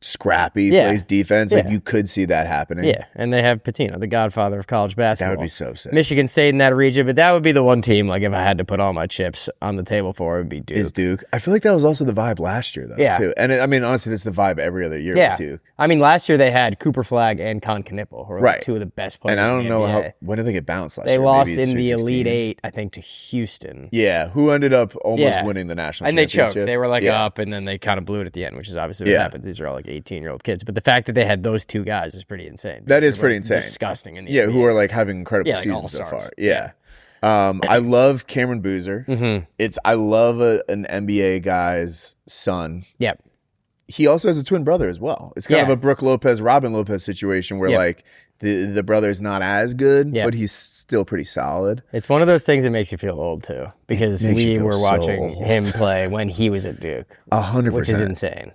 scrappy, plays defense. Like you could see that happening. Yeah, and they have Pitino, the godfather of college basketball. That would be so sick. Michigan State in that region, but that would be the one team, like if I had to put all my chips on the table for, it would be Duke. Is Duke. I feel like that was also the vibe last year, though, too. And I mean, honestly, that's the vibe every other year with Duke. I mean, last year they had Cooper Flagg and Con Knippel, who are like 2 of the best players. And I don't in know when did they get bounced last year? They lost in the Elite Eight, I think, to Houston. Yeah, who ended up almost winning the national championship. And they choked. They were like up, and then they kind of blew it at the end, which is obviously what happens. These are all like 18-year-old kids. But the fact that they had those 2 guys is pretty insane. That is pretty insane. Disgusting. In the NBA. Who are like having incredible seasons so far. Yeah. I love Cameron Boozer. Mm-hmm. I love an NBA guy's son. Yep. He also has a twin brother as well. It's kind of a Brooke Lopez, Robin Lopez situation where like the brother's not as good, but he's still pretty solid. It's one of those things that makes you feel old too, because we were watching him play when he was at Duke. 100%. Which is insane.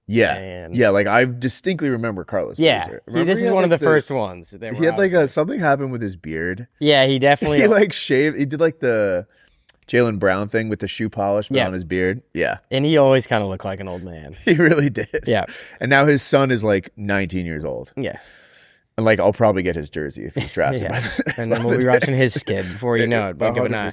Yeah. Yeah, like I distinctly remember Carlos Boozer. This is one of the first ones. He had like something happened with his beard. Yeah, he definitely... He like shaved. He did like the Jaylen Brown thing with the shoe polish on his beard. Yeah. And he always kind of looked like an old man. He really did. Yeah. And now his son is like 19 years old. Yeah. And like I'll probably get his jersey if he's drafted. And then we'll be watching his skid before you know it. Blink of an eye.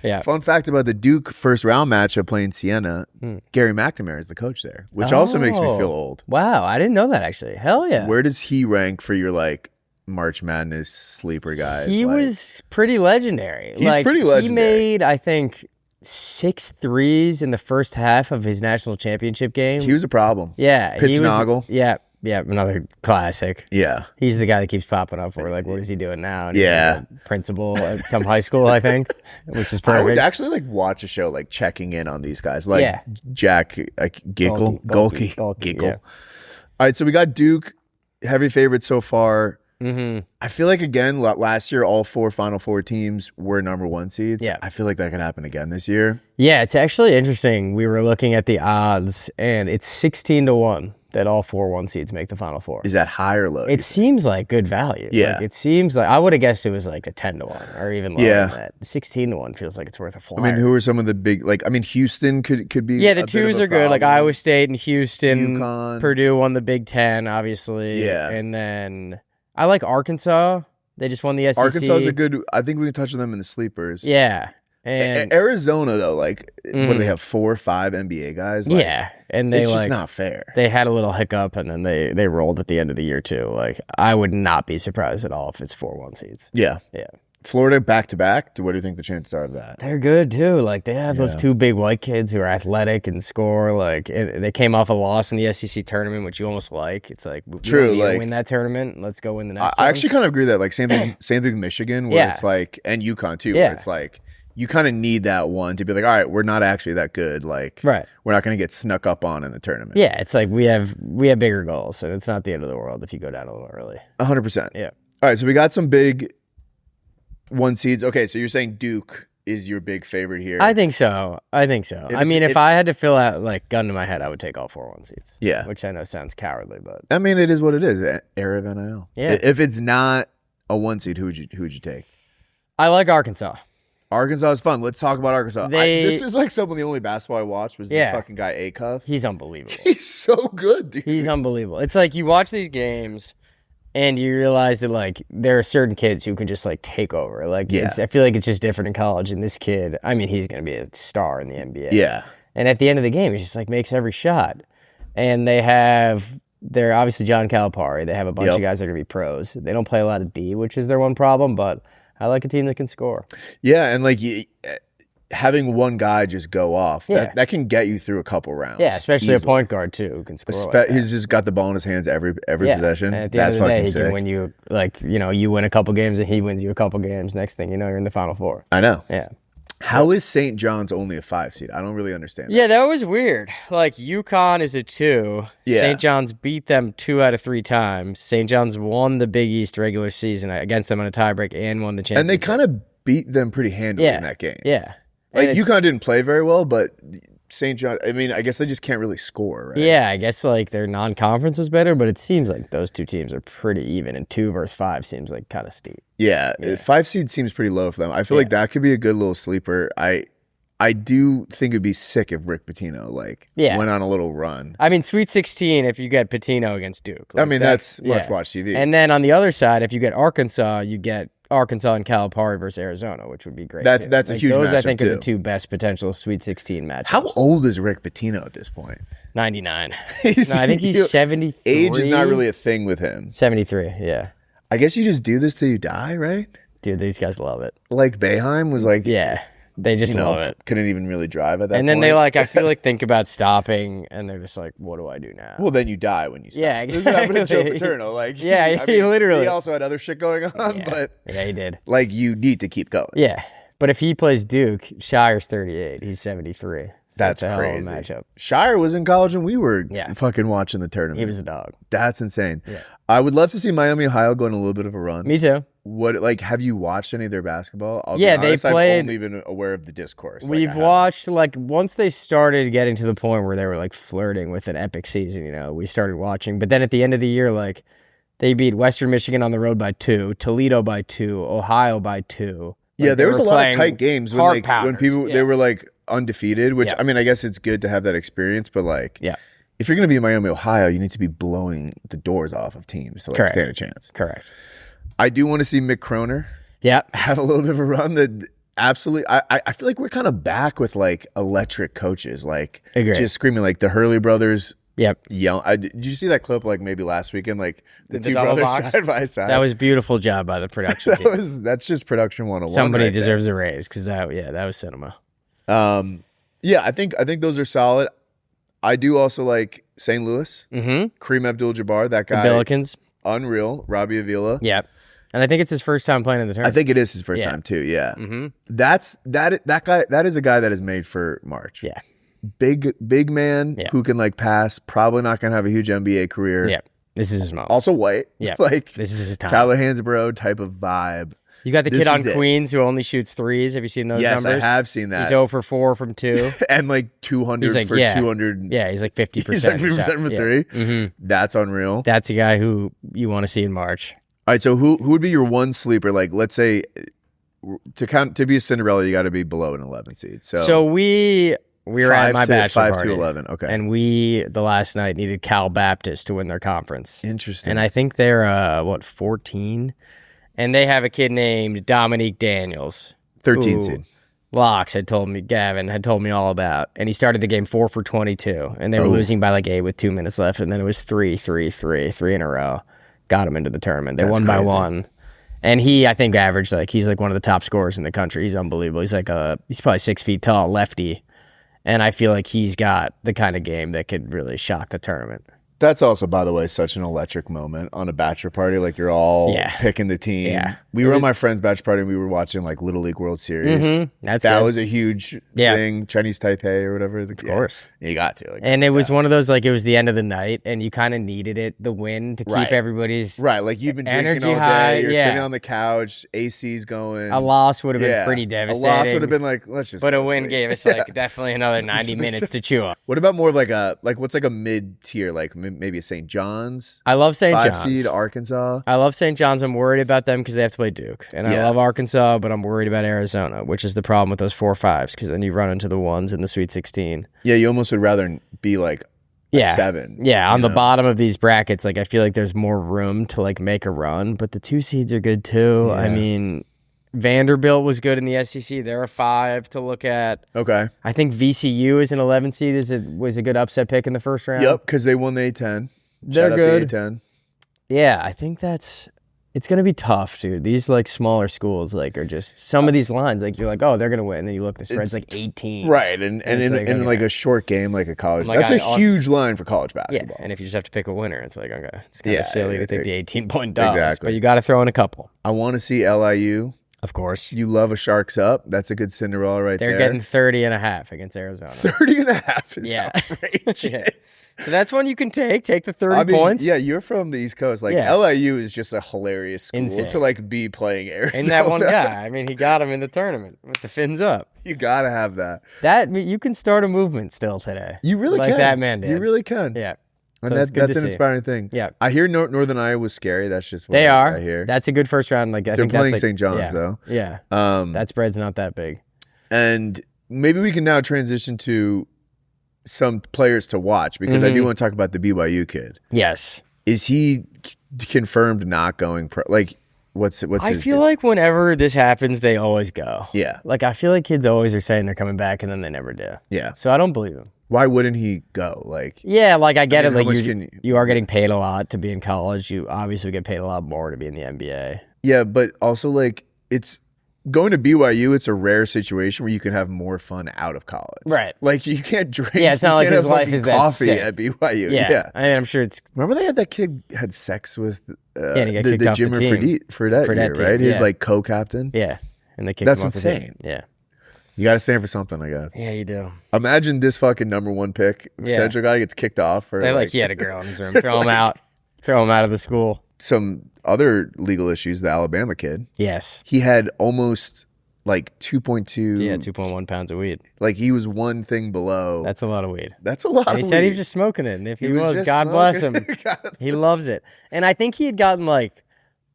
Yeah. Fun fact about the Duke first round matchup playing Siena, Gary McNamara is the coach there, which also makes me feel old. Wow, I didn't know that actually. Hell yeah. Where does he rank for your like March Madness sleeper guys? He was pretty legendary. He's pretty legendary. He made, I think, 6 threes in the first half of his national championship game. He was a problem. Yeah. Pittsnoggle. Yeah, another classic. Yeah. He's the guy that keeps popping up. We're like, what is he doing now? And he's a principal at some high school, I think, which is perfect. I would actually like watch a show like checking in on these guys, like Jack Gulke. Yeah. All right, so we got Duke, heavy favorite so far. Mm-hmm. I feel like, again, last year, all 4 Final Four teams were number 1 seeds. Yeah. I feel like that could happen again this year. Yeah, it's actually interesting. We were looking at the odds, and it's 16-1 that all 4 1 seeds make the Final Four. Is that high or low? It seems like good value. Yeah. Like, it seems like, I would have guessed it was like a 10-1 or even lower than that. 16-1 feels like it's worth a flyer. I mean, who are some of the big, like, I mean, Houston could be. Yeah, the twos are good. Like Iowa State and Houston. UConn. Purdue won the Big Ten, obviously. Yeah. And then I like Arkansas. They just won the SEC. Arkansas is a good, I think we can touch on them in the sleepers. Yeah. And Arizona, though, like, what do they have, 4 or 5 NBA guys? Like, and they it's like, just not fair. They had a little hiccup, and then they rolled at the end of the year, too. Like, I would not be surprised at all if it's 4 1 seeds. Yeah. Yeah. Florida back-to-back, what do you think the chances are of that? They're good, too. Like, they have those 2 big white kids who are athletic and score. Like, and they came off a loss in the SEC tournament, which you almost like. It's like, true, like, win that tournament. Let's go win the next I actually kind of agree with that. Like, same thing with Michigan, where it's like, and UConn, too, where it's like, you kind of need that one to be like, all right, we're not actually that good. Like, we're not going to get snuck up on in the tournament. Yeah, it's like we have bigger goals, and it's not the end of the world if you go down a little early. 100%. Yeah. All right, so we got some big 1 seeds. Okay, so you're saying Duke is your big favorite here. I think so. I mean, if I had to fill out, like, gun to my head, I would take all 4 1 seeds. Yeah. Which I know sounds cowardly, but. I mean, it is what it is. Era of NIL. Yeah. If it's not a 1 seed, who would you take? I like Arkansas. Arkansas is fun. Let's talk about Arkansas. This is like some of the only basketball I watched was this fucking guy, Acuff. He's unbelievable. He's so good, dude. He's unbelievable. It's like you watch these games and you realize that like there are certain kids who can just like take over. Like I feel like it's just different in college. And this kid, I mean, he's going to be a star in the NBA. Yeah. And at the end of the game, he just like makes every shot. And they're obviously John Calipari. They have a bunch of guys that are going to be pros. They don't play a lot of D, which is their one problem, but I like a team that can score. Yeah, and like having one guy just go off, that can get you through a couple rounds. Yeah, especially a point guard too who can score. He's just got the ball in his hands every possession. And at the end of the day, he can win you you win a couple games and he wins you a couple games. Next thing you know, you're in the Final Four. I know. Yeah. How is St. John's only a 5 seed? I don't really understand. Yeah, that was weird. Like UConn is a 2. Yeah. St. John's beat them 2 out of 3 times. St. John's won the Big East regular season against them on a tiebreak and won the championship. And they kind of beat them pretty handily in that game. Yeah. Like UConn didn't play very well, but St. John, I mean, I guess they just can't really score, right? Yeah, I guess like their non-conference was better, but it seems like those two teams are pretty even, and 2 versus 5 seems like kind of steep. Yeah, 5 seed seems pretty low for them. I feel like that could be a good little sleeper. I do think it'd be sick if Rick Pitino went on a little run. I mean, Sweet 16 if you get Pitino against Duke. Like, I mean, that's must-watch TV. And then on the other side, if you get Arkansas, you get Arkansas and Calipari versus Arizona, which would be great. That's a huge matchup, I think, are the 2 best potential Sweet 16 matchups. How old is Rick Pitino at this point? 99. I think he's 73. Age is not really a thing with him. 73, yeah. I guess you just do this till you die, right? Dude, these guys love it. Like Boeheim was like... Yeah. They just love it. Couldn't even really drive at that point. And then they I feel like think about stopping, and they're just like, what do I do now? Well, then you die when you stop. Yeah, exactly. This is what happened to Joe Paterno. He literally. He also had other shit going on, but... Yeah, he did. Like, you need to keep going. Yeah, but if he plays Duke, Shire's 38. He's 73. That's a crazy. hell of a matchup. Shire was in college when we were fucking watching the tournament. He was a dog. That's insane. Yeah. I would love to see Miami, Ohio go on a little bit of a run. Me too. Have you watched any of their basketball? They played. I've only been aware of the discourse. We've watched, once they started getting to the point where they were, flirting with an epic season, we started watching. But then at the end of the year, they beat Western Michigan on the road by 2, Toledo by 2, Ohio by 2. There was a lot of tight games when people, they were, undefeated, which, I mean, I guess it's good to have that experience, but, if you're going to be Miami, Ohio, you need to be blowing the doors off of teams to stand a chance. Correct. I do want to see Mick Croner have a little bit of a run. That absolutely, I feel like we're kind of back with electric coaches, just screaming the Hurley brothers. Yep. Did you see that clip maybe last weekend? The 2 brothers side by side. That was a beautiful job by the production team. That's just production 101. Somebody deserves a raise because that was cinema. I think those are solid. I do also like St. Louis. Mm-hmm. Kareem Abdul-Jabbar, that guy. The Billikens. Unreal. Robbie Avila. Yep. And I think it's his first time playing in the tournament. I think it is his first time too. Yeah. Mm-hmm. That guy. That is a guy that is made for March. Yeah. Big man who can pass. Probably not gonna have a huge NBA career. Yeah. This is his moment. Also white. Yeah. This is his time. Tyler Hansbrough type of vibe. You got the kid on Queens who only shoots 3s. Have you seen those numbers? Yes, I have seen that. He's 0 for 4 from 2. And 200 for 200. Yeah, he's 50%. He's 50% for 3. Mm-hmm. That's unreal. That's a guy who you want to see in March. All right, so who would be your one sleeper? Let's say to be a Cinderella, you got to be below an 11 seed. So we were at my bachelor 5 party, to 11. Okay. And the last night needed Cal Baptist to win their conference. Interesting. And I think they're 14. And they have a kid named Dominique Daniels. 13 seed. Locks Gavin had told me all about. And he started the game 4 for 22. And they were losing by 8 with 2 minutes left. And then it was 3 in a row. Got him into the tournament. They won by 1. And he, I think, averaged he's one of the top scorers in the country. He's unbelievable. He's he's probably 6 feet tall, lefty. And I feel like he's got the kind of game that could really shock the tournament. That's also, by the way, such an electric moment on a bachelor party. You're all picking the team. Yeah. We were on my friend's bachelor party and we were watching Little League World Series. Mm-hmm. That was a huge thing. Chinese Taipei or whatever. Of course. You got to. And it was one of those, it was the end of the night and you kind of needed it, the win, to keep everybody's you've been drinking all day. High. You're sitting on the couch. AC's going. A loss would have been pretty devastating. A loss would have been let's just But a win gave us definitely another 90 minutes to chew on. What about more of what's a mid-tier, maybe a St. John's. I love St. John's. 5 seed Arkansas. I love St. John's. I'm worried about them because they have to play Duke. And I love Arkansas, but I'm worried about Arizona, which is the problem with those 4-5s because then you run into the 1s in the Sweet 16. Yeah, you almost would rather be like a 7. Yeah, on the bottom of these brackets, like I feel like there's more room to like make a run, but the 2 seeds are good too. Yeah. I mean, Vanderbilt was good in the SEC. They're a 5 to look at. Okay. I think VCU is an 11 seed. Was a good upset pick in the first round. Yep, because they won the A10. They're Shout good. Out to A10. Yeah, I think it's gonna be tough, dude. These like smaller schools like are just some of these lines like you're like, oh, they're gonna win. And then you look, the spread's like 18. Right, and in like a short game like a college, like, that's a huge line for college basketball. Yeah, and if you just have to pick a winner, it's like okay, it's kind of silly to take the 18-point dogs. Exactly. But you got to throw in a couple. I want to see LIU. Of course. You love a Sharks up. That's a good Cinderella right there. They're getting 30.5 against Arizona. 30.5 is outrageous. So that's one you can take. Take the 30 points. Yeah, you're from the East Coast. Like LIU is just a hilarious school to like be playing Arizona. And that one guy, I mean, he got him in the tournament with the fins up. You got to have that. You can start a movement still today. You really can. Like that man did. You really can. Yeah. And so that's an inspiring thing. Yeah, I hear Northern Iowa's scary. That's just what I hear. That's a good first round. Like they're think playing that's St. John's though. Yeah, that spread's not that big. And maybe we can now transition to some players to watch because I do want to talk about the BYU kid. Yes, is he confirmed not going pro? Like, what's I feel like whenever this happens, they always go. Yeah, like I feel like kids always are saying they're coming back and then they never do. Yeah, so I don't believe him. Why wouldn't he go? Like, yeah, like I get it. Like you are getting paid a lot to be in college. You obviously get paid a lot more to be in the NBA. Yeah, but also like it's going to BYU. It's a rare situation where you can have more fun out of college. Right. Like you can't drink. Yeah, it's not like his life is that coffee sick. at BYU. Yeah. I mean, I'm sure it's. Remember they had that kid had sex with the Jimmer Fredette year, team, right? His like co-captain. Yeah, and they kicked That's him off insane. The team. Yeah. You got to stand for something, I guess. Yeah, you do. Imagine this fucking number 1 pick potential guy gets kicked off for he had a girl in his room. Throw him out. Throw him out of the school. Some other legal issues. The Alabama kid. Yes. He had almost like 2.2. Yeah, 2.1 pounds of weed. Like he was one thing below. That's a lot of weed. That's a lot of weed. He said he was just smoking it. And if he was God bless him. He loves it. And I think he had gotten like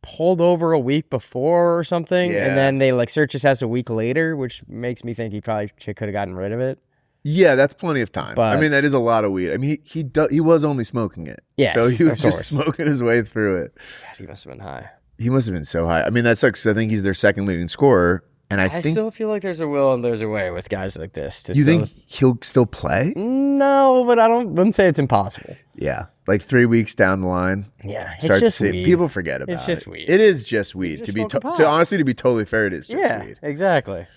pulled over a week before or something, and then they like search his house a week later, which makes me think he probably could have gotten rid of it. Yeah, that's plenty of time. But, I mean, that is a lot of weed. I mean, he was only smoking it. Yeah, so he was just smoking his way through it. God, he must have been high. He must have been so high. I mean, that sucks. I think he's their second leading scorer, and I think still feel like there's a will and there's a way with guys like this. You think he'll still play? No, but wouldn't say it's impossible. Yeah. Like 3 weeks down the line, it's just weed. People forget about it. It's just weed. It is just weed. To be honestly, to be totally fair, it is just weed. Yeah, exactly.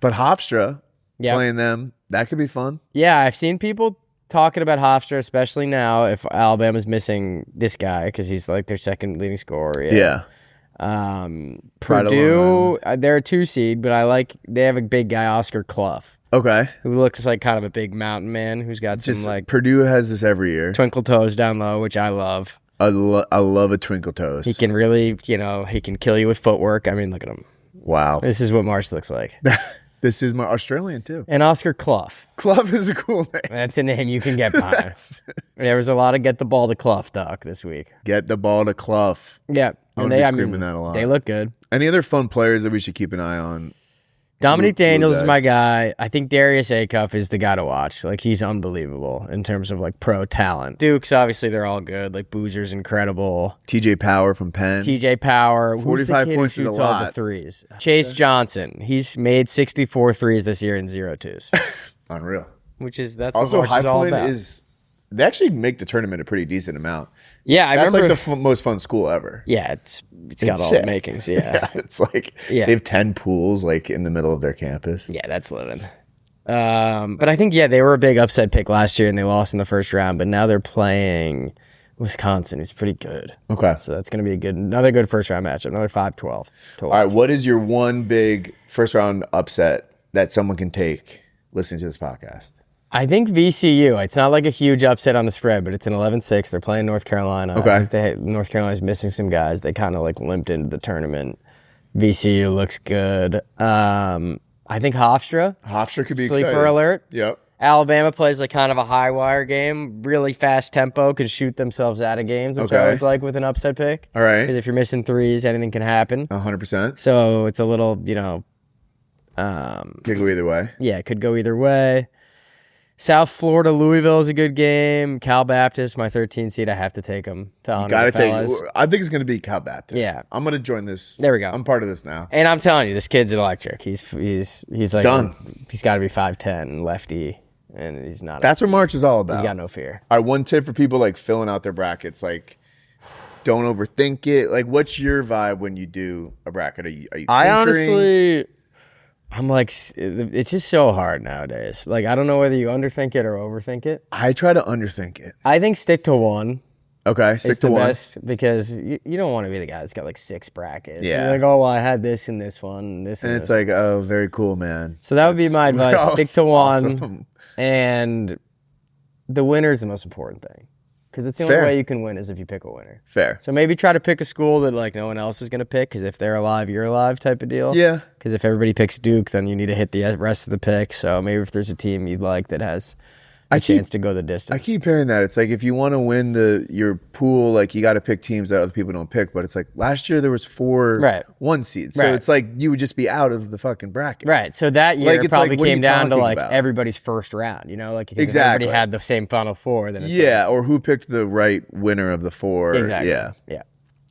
But Hofstra playing them, that could be fun. Yeah, I've seen people talking about Hofstra, especially now if Alabama's missing this guy because he's like their second leading scorer. Yeah. Purdue, they're a 2 seed, but they have a big guy, Oscar Clough. Okay. Who looks like kind of a big mountain man who's got some like Purdue has this every year. Twinkle toes down low, which I love. I love a twinkle toes. He can really, he can kill you with footwork. I mean, look at him. Wow. This is what Marsh looks like. This is my Australian too. And Oscar Clough. Clough is a cool name. That's a name you can get behind. There was a lot of get the ball to Clough talk this week. Get the ball to Clough. Yeah. I'm screaming that a lot. They look good. Any other fun players that we should keep an eye on? Dominique Daniels is my guy. I think Darius Acuff is the guy to watch. Like, he's unbelievable in terms of, like, pro talent. Dukes, obviously, they're all good. Like, Boozer's incredible. TJ Power from Penn. TJ Power. 45 points who is a all lot. The threes. Chase Johnson. He's made 64 threes this year and 0 twos. Unreal. That's also what March is all about. High Point is... They actually make the tournament a pretty decent amount. Yeah, I remember. That's like the most fun school ever. Yeah, it's got all the makings. Yeah. It's like they have 10 pools like in the middle of their campus. Yeah, that's living. But I think they were a big upset pick last year and they lost in the first round. But now they're playing Wisconsin, who's pretty good. Okay, so that's going to be another good first round matchup. Another 5-12. All right, what is your one big first round upset that someone can take listening to this podcast? I think VCU. It's not like a huge upset on the spread, but it's an 11-6. They're playing North Carolina. Okay. I think North Carolina's missing some guys. They kind of like limped into the tournament. VCU looks good. I think Hofstra. Hofstra could be Sleeper exciting. alert. Yep. Alabama plays like kind of a high wire game, really fast tempo, can shoot themselves out of games, which I always like with an upset pick. All right. Because if you're missing threes, anything can happen. 100%. So it's a little, could go either way. Yeah, it could go either way. South Florida, Louisville is a good game. Cal Baptist, my 13 seed, I have to take them to honor the fellas. I think it's going to be Cal Baptist. Yeah. I'm going to join this. There we go. I'm part of this now. And I'm telling you, this kid's electric. He's like done. He's got to be 5'10", lefty, and he's not. That's what March is all about. He's got no fear. All right, one tip for people like filling out their brackets, like don't overthink it. Like, what's your vibe when you do a bracket? Are you tinkering? I'm like, it's just so hard nowadays. Like, I don't know whether you underthink it or overthink it. I try to underthink it. I think stick to one. Okay, stick to one. Best because you don't want to be the guy that's got like 6 brackets. Yeah. You're like, oh, well, I had this and this one and this. And it's like, oh, very cool, man. So that would be my advice. Stick to one. Awesome. And the winner is the most important thing. Because it's the only way you can win is if you pick a winner. Fair. So maybe try to pick a school that like no one else is going to pick, because if they're alive, you're alive type of deal. Yeah. Because if everybody picks Duke, then you need to hit the rest of the picks. So maybe if there's a team you'd like that has a chance to go the distance. I keep hearing that. It's like if you want to win your pool, like you got to pick teams that other people don't pick. But it's like last year there was 4 1 seeds. So it's like you would just be out of the fucking bracket. Right. So that year it probably came down to like about? Everybody's first round, like if exactly. everybody had the same final 4. Then it's or who picked the right winner of the 4. Exactly. Yeah.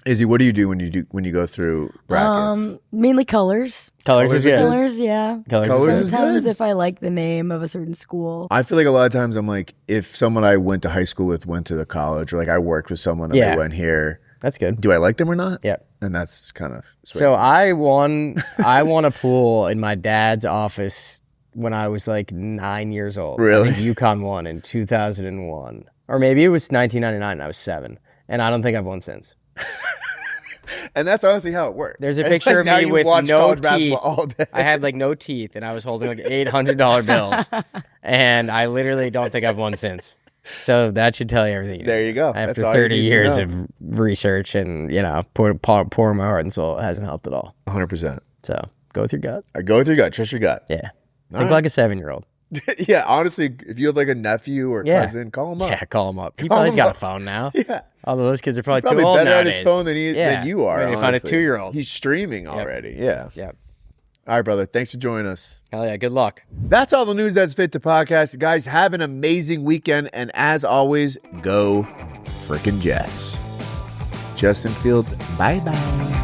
Izzy, what do you do when you go through brackets? Mainly colors. Colors is good. Colors, yeah. Colors is Sometimes good. if I like the name of a certain school. I feel like a lot of times I'm like, if someone I went to high school with went to the college, or like I worked with someone and they went here, that's good. Do I like them or not? Yeah. And that's kind of sweet. So I won a pool in my dad's office when I was like 9 years old. Really? I think UConn won in 2001. Or maybe it was 1999 and I was 7. And I don't think I've won since. And that's honestly how it works. There's a picture of me with no teeth. All day. I had like no teeth, and I was holding like $800 bills. And I literally don't think I've won since. So that should tell you everything. There you go. After 30 years of research and, pour my heart and soul, it hasn't helped at all. 100%. So go with your gut. Go with your gut. Trust your gut. Yeah. Think like a 7-year-old. Yeah, honestly, if you have like a nephew or cousin, call him up. Yeah, call him up. He probably got a phone now. Yeah. Although those kids are probably too old better nowadays. at his phone than you are. You find a 2-year-old. He's streaming already. Yeah. Yep. All right, brother. Thanks for joining us. Hell yeah. Good luck. That's all the news that's fit to podcast. Guys, have an amazing weekend. And as always, go frickin' Jets. Justin Fields, bye-bye.